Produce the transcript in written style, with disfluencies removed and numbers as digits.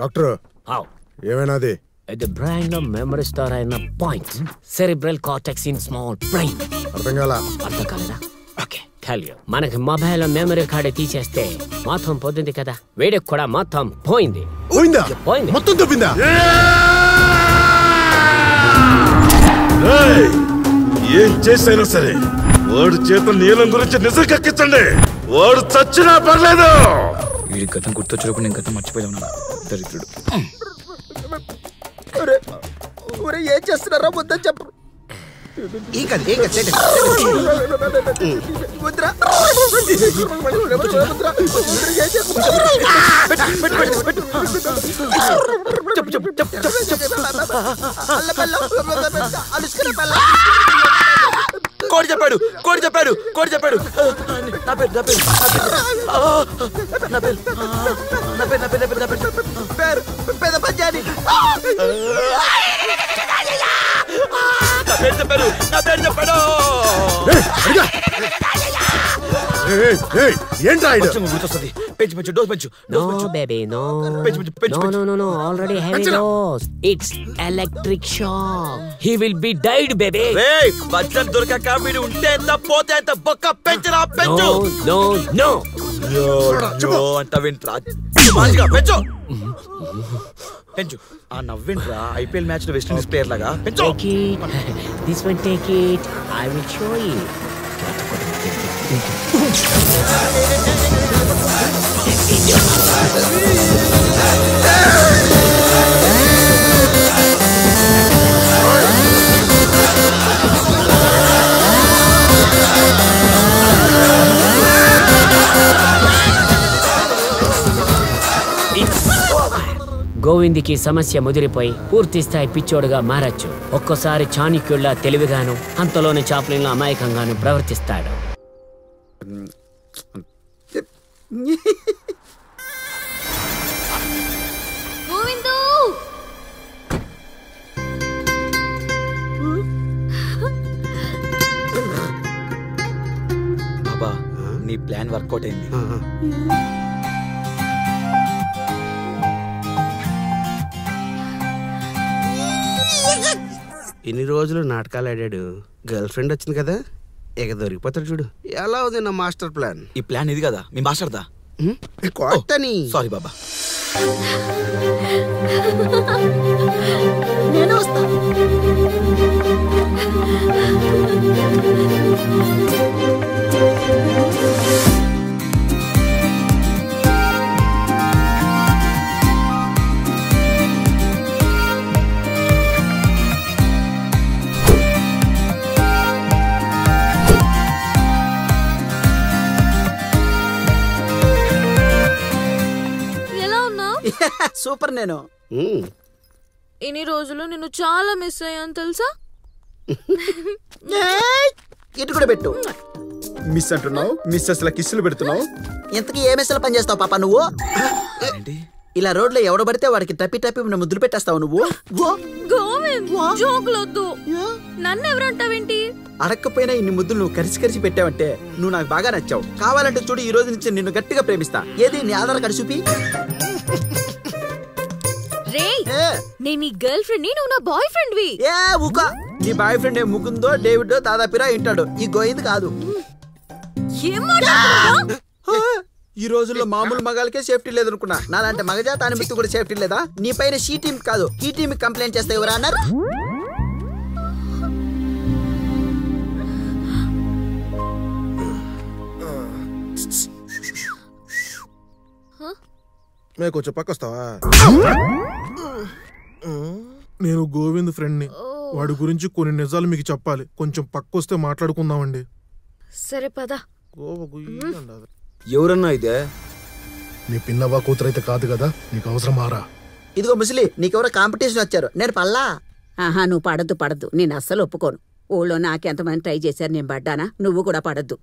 Doctor ఏమైనాది? The brain of memory star అయిన point cerebral cortex in small brain. అర్థం కాలేదా? Okay tell you. మనకి mobile memory card తీసేస్తే మొత్తం పోతుంది కదా, వేడికి కూడా మొత్తం పోయింది. మొత్తం తప్పిందా? ఏం చేసైనా సరే వాడు చేత నీలం గురించి నిజం కక్కించండి. వాడు చచ్చినా పర్లేదు. వీడి గతం గుర్తొచ్చినప్పుడు నేను గతం మర్చిపోయాను. దరిద్రుడు. ఏం చేస్తున్నారా వద్దని చెప్పు. కోడి చెప్పాడు కోడి చెప్పాడు కోడి చెప్పాడు. నా పేరు నా పేరు నా పేరు నా పేరు నా పేరు నా పేరు పేరు పెద్ద పంచాయతీ. నా పేరు చెప్పాడు నా పేరు చెప్పాడు. గుర్తొస్తుంది. పెంచు పెంచు డోస్ పెంచు. No baby no. No already heavy dose. It's electric shock. He will be died baby. Hey Bachchan దొరకక వీడు ఉంటే ఎంత పోతే ఎంత బొక్క పెంచరా పెంచు. No యో అంట వింట్రా మంచిగా పెంచు పెంచు. ఆ నవ్వింట్రా ఐపీఎల్ మ్యాచ్ లో వెస్ట్ ఇండీస్ ప్లేయర్ లాగా పెంచు. This one take it. I will show you. గోవింద్కి సమస్య ముదిరిపోయి పూర్తి స్థాయి పిచ్చోడుగా మారచ్చు. ఒక్కోసారి చాణక్యుల్లా తెలివిగాను, అంతలోని చాప్లిన్లో అమాయకంగాను ప్రవర్తిస్తాడు. బాబా నీ ప్లాన్ వర్కౌట్ అయింది. ఇన్ని రోజులు నాటకాలు ఆడాడు, గర్ల్ ఫ్రెండ్ వచ్చింది కదా, ఇక దొరికిపోతాడు చూడు. ఎలా ఉంది నా మాస్టర్ ప్లాన్? ఈ ప్లాన్ ఇది కదా మీ మాస్టర్దా? సారీ బాబా. నేను వస్తా. సూపర్. నేను ఇన్ని రోజులు నిన్ను చాలా మిస్ అయ్యాను తెలుసా. ఇటు కూడా పెట్టు. మిస్ అంటున్నావు, మిస్సెస్ లా కిస్సులు పెడుతున్నావు. ఇంతకీ ఏ మెస్సులు పని చేస్తావు పాప నువ్వు? ఇలా రోడ్లో ఎవడ పడితే వాడికి టప్పి టప్పి ముద్దులు పెట్టేస్తావు నువ్వు. జోకులొద్దు, నన్ను ఎవరంటావేంటి? అడక్కపోయినా ఇన్ని ముద్దులు నువ్వు కరిచి కరిచి పెట్టావంటే నువ్వు నాకు బాగా నచ్చావు. కావాలంటే చూడు, ఈ రోజు నుంచి నిన్ను గట్టిగా ప్రేమిస్తా. ఏది నీ ఆధార్ కార్డు చూపి. నేను నీ గర్ల్ ఫ్రెండ్, నువ్వు నా బాయ్ ఫ్రెండ్ వి. నీ బాయ్ ఫ్రెండ్ ఏ ముకుందో డేవిడో దాదాపిరా ఇంటాడు, ఈ గోయింది కాదు. ఈ రోజుల్లో మామూలు మగాలకే సేఫ్టీ లేదనుకున్నా, నాలంటే మగజాత అనిమిత్తు కూడా సేఫ్టీ లేదా? నీ పైన షీ టీమ్ కాదు ఈ టీమ్ కంప్లైంట్ చేస్తే ఎవరా అన్నారు? మేము కొంచెం పక్కొస్తావా? నేను గోవింద్ ఫ్రెండ్ని, వాడి గురించి కొన్ని నిజాలు మీకు చెప్పాలి. కొంచెం పక్కొస్తే మాట్లాడుకుందామండి. సరే పద. ఎవరన్నా ఇదే? నీ పిన్నవా కూతురైతే కాదు కదా, నీకు అవసరమారా? ఇదిగో ముసలి, నీకెవరో కాంపిటీషన్ వచ్చారు, నేను పల్లా. ఆహా, నువ్వు పడద్దు. నేను అస్సలు ఒప్పుకోను. ఊళ్ళో నాకెంతమంది ట్రై చేశారు, నేను పడ్డానా? నువ్వు కూడా పడద్దు.